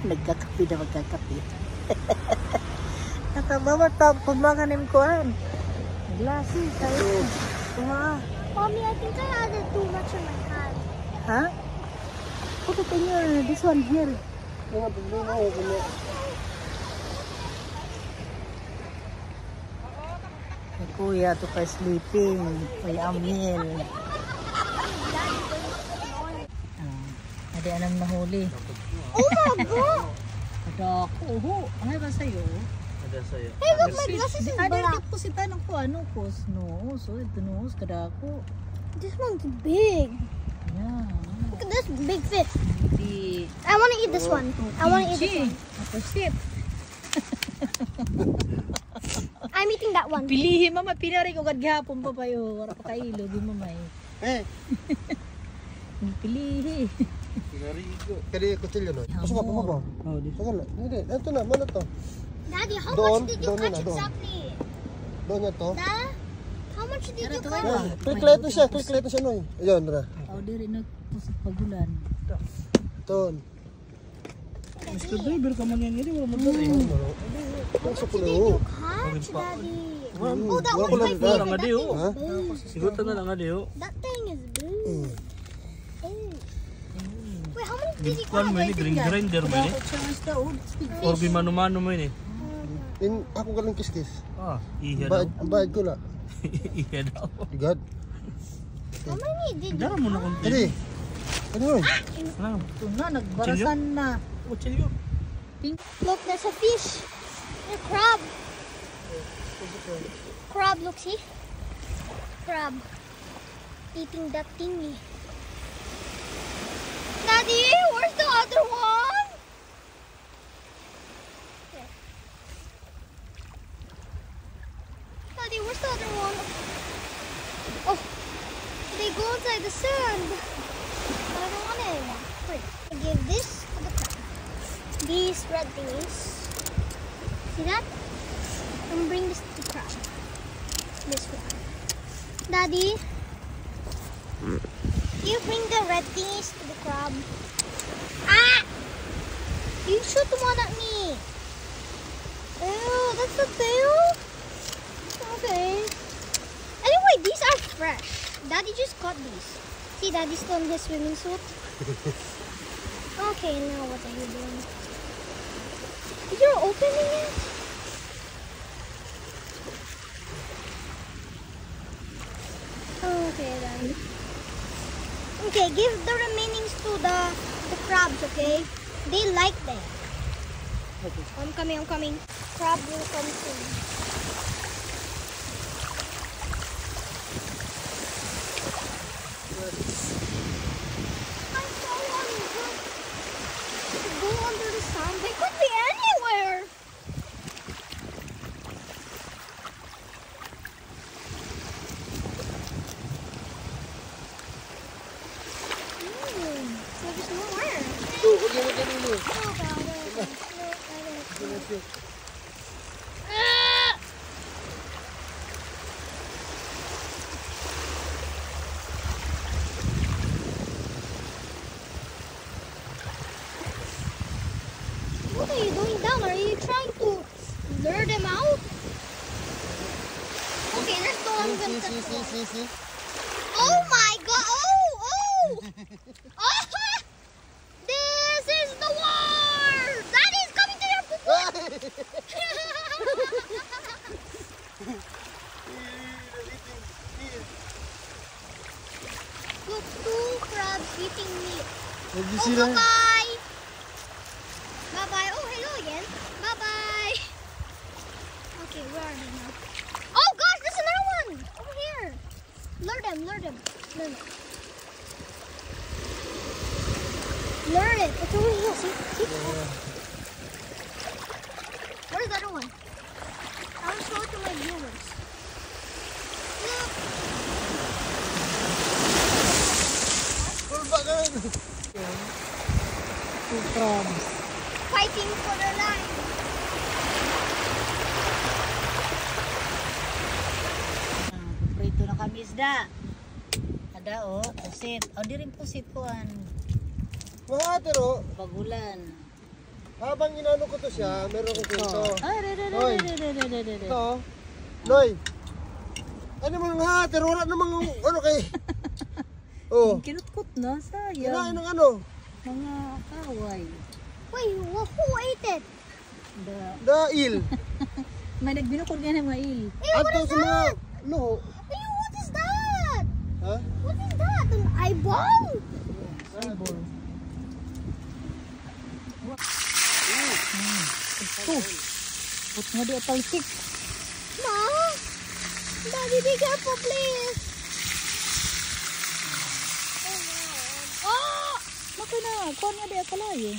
Nagkakapi na magkakapi. Nakabawa ta pagmakanim ko an. Glassy tayo. Mommy, I think I added too much in my hand. Huh? Put it in your, this one here. Ay, kuya, ito pa sleeping. May amil. Hindi anong nahuli. Oh my God! Ada ako. Ano ba sa'yo? Hey, look, my glasses is Ada black. ko si tanong ko ano ko. No, so ito no, kada ako. This one's big. Yeah. Look at this big fish. Di. I want to eat this one. I want to eat this one. Ako sip. I'm eating that one. Pilihin mama, pinari ko kadgihapon pa payo. Wala pa kailo, di mamay. Pilihi. Kaya kutsilyo no? Pasok ka, pasok ka. Oh, di. Saka na. Hindi, ito na, mana to? Daddy, how Doon, much did you doon catch yun, doon. exactly? Doon niya to. Dad, how much did you catch? Klikleto siya, Noy. Ayun, tara. Oh, diri nagpusok pagulan. Doon. Mr. Driver ka man yan, hindi mo mo dali. Pasok ko Did na, you catch, Daddy? Oh, that Wala one's ko my lang, favorite. Wala nga That di, thing oh. Ha? is blue. Sigutan na lang nga di, oh. That thing is blue. Oh. Wait, how many did you Kwan catch? mo yun, grinder mo yun. Orbi mano-mano mo yun eh. Ako galing kiskis. Ah, iya daw. Bayad ko na. Iya daw. Igad. How many did you Dara mo na kung Hindi. Ano yun? Ano? Ito na, nagbarasan na. Kutsilyo. Look, there's a fish. A crab. Crab, look, see? Crab. Eating that thingy. Daddy, where's the other one? There. Daddy, where's the other one? Oh, they go inside the sand. I don't want it. Wait, I give this to the crab. These red thingies. See that? And bring this to the crab. This one. Daddy, you bring the red thingies to the crab. Ah! You shoot one at me. Ew, that's the tail? Okay. Anyway, these are fresh. Daddy just caught these. See, Daddy's still in his swimming suit. Okay, now what are you doing? You're opening it? Okay then. Okay, give the remainings to the crabs, okay? They like them. I'm coming. Crab will come soon. I saw one go under the sun. They could be anywhere. There's nowhere. Huwag yan na dito. Oh, God. What are you doing down? Are you trying to lure them out? Okay, let's go. I'm gonna touch the water. See. Oh my God! Oh! Oh! This is the war! Daddy's coming to your poop! Look, two crabs eating meat. Oh, bye-bye! Bye-bye. Oh, hello again. Bye-bye. Okay, where are they now? Oh, gosh, there's another one! Over here. Lure them. Lure it. Lure it. It's over here. See? Where's the other one? I will show it to my viewers. Look. Two crabs. Fighting for their life. Prito na kami isda. Ada o, pusit. O di rin pusit ko an. Mga atero. Pagulan. Habang inano ko to siya, meron akong kwento. Ay, Hoy. Ito, Noy. Ano mga ha? Terora namang ano kay... Oh. Kinutkot na, Kinain sayang. ng ano? Mga kaway. Wait, who ate it? Dail. May nagbinukod nga ng mga il. Ato sa mga... No. Hey, what is that? Ha? What is that? An eyeball? Eyeball. Ito. Put nga di atalsik. Ma? Daddy, be careful, please. Ah! Maka na. Kuha nga di akalayo.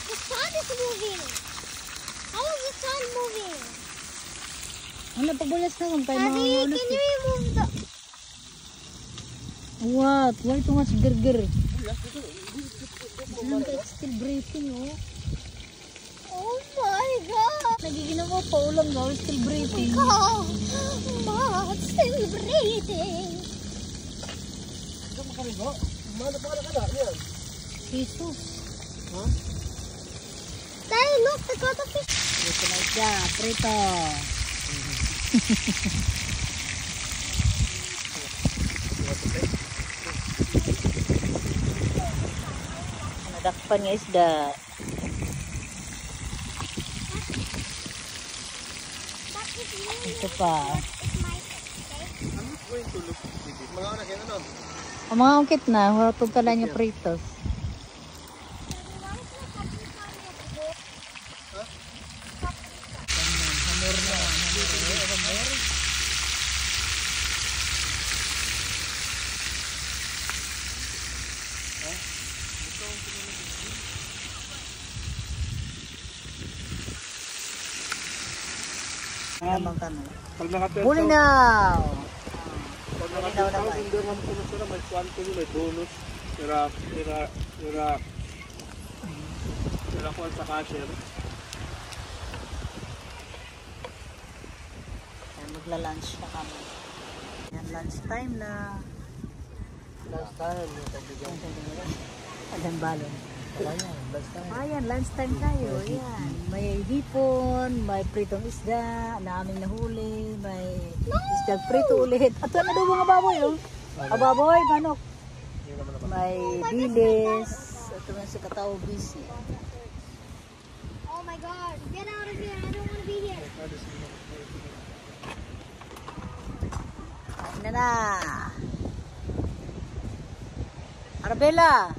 The sun is moving. How is the sun moving? Ano, pagbulas na kung tayo mga Daddy, ano. can you remove the... What? Why too much gerger? It's still breathing, oh. Oh my God. Nagiginaw mo pa ulam na, it's still breathing. Oh, Ma, it's still breathing. Ito makarigo. Mana pa ka na yan. Jesus. Ha? Daddy, look, the cuttlefish. Ito na siya, prito. Nadakpan nga isda. That is really Ito pa. it's my fish, okay? Mga anak yan ano? Ang mga ungkit na, hurapog ka lang yung pritos. Naman kami. Pag naka-10,000, Bulinaw! pag Bulinaw naka-10,000 naman. dirham ko na sila, may kwanto nyo, may bonus. Tira kuwan sa cashier. Ayan, magla-lunch na kami. Yan, lunch time na. Last time, yung pagbigyan. Ayan, balon. Wala yan, last time. Ayan, lunch time tayo. Ayan. May hipon, may pritong isda na aming nahuli, may isda prito ulit. At ano daw mga baboy, oh? Baboy, manok. May dilis. Ito nga si Katao busy. Oh my God, get out of here. I don't want to be here. Kain na. Arabella,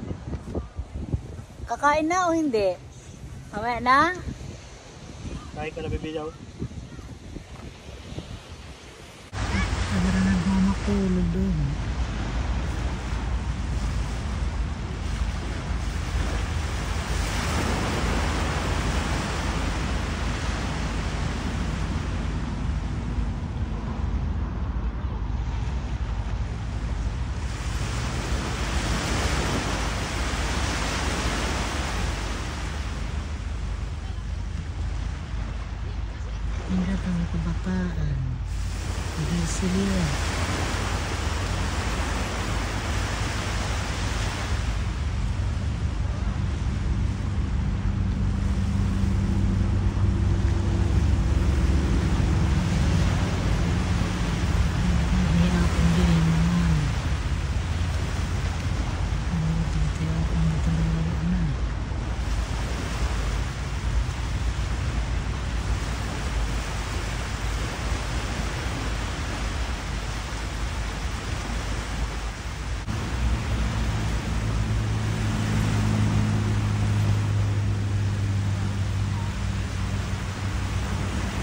kakain na o hindi? Mamaya na? Kahit ka na bibiyaw. Nagara na makulog doon. Hindi ang kabataan. Hindi sila. Mahirapan din naman. Mahirapan talaga na.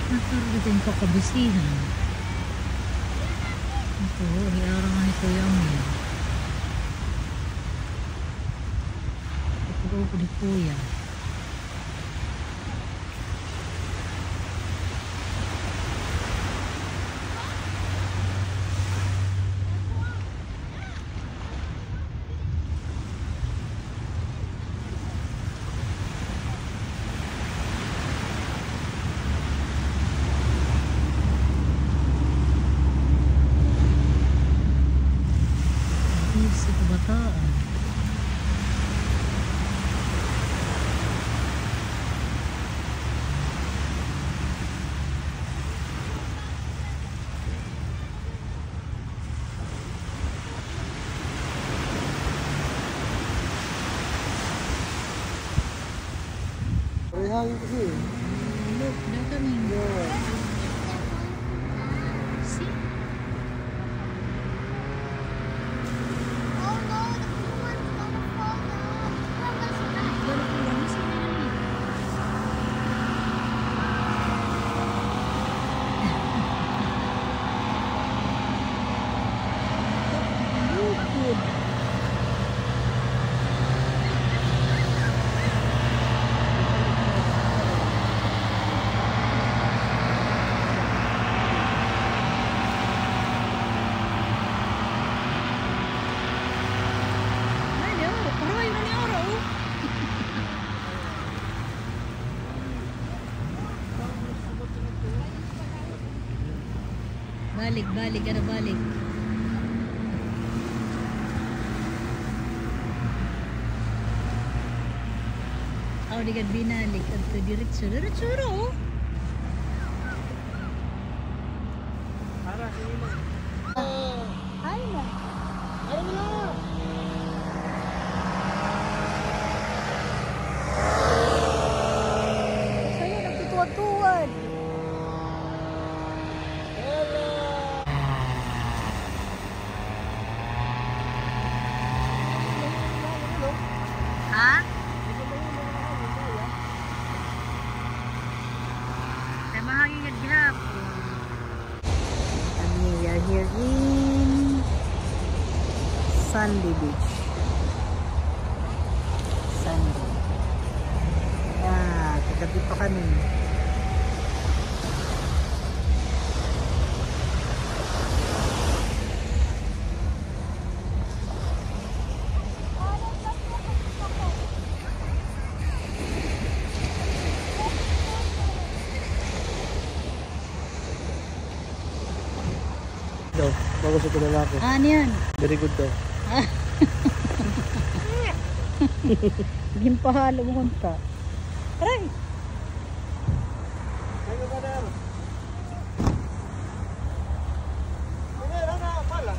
Nakaroon din ko kabisihan. Ito, hiarangan ito yung ito ko di kuya. Sa kabataan. May hangin kasi. Look, they're coming. See? Oh no, the blue one's gonna fall down. Well, that's right. Pero kuya, nasa na namin. Look, good. Ano? Parang ayun na ni Ora, oh. Balik, balik, ano balik. Oh, di ka binalik. At diretso, diretso, oh. Para, sige mo. Ay na. Ano mo na? Sa'yo, nagtutuwad-tuwad. Ha? Ay, mahangin nga gihapon. We are here in Sandy Beach. Sandy. Ah, kagabi pa kami. Daw, bago sa lalaki. Ano yan? Very good daw. Gimpahalo mo kunta. Aray! Ano ba na? Ano na pala?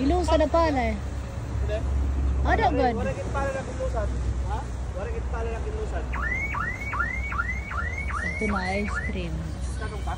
Ilusa na pala eh. Ada ba? Wala kit pala na kinusan. Ha? Wala kit pala na kinusan. Ito na ice cream. Tanong ka?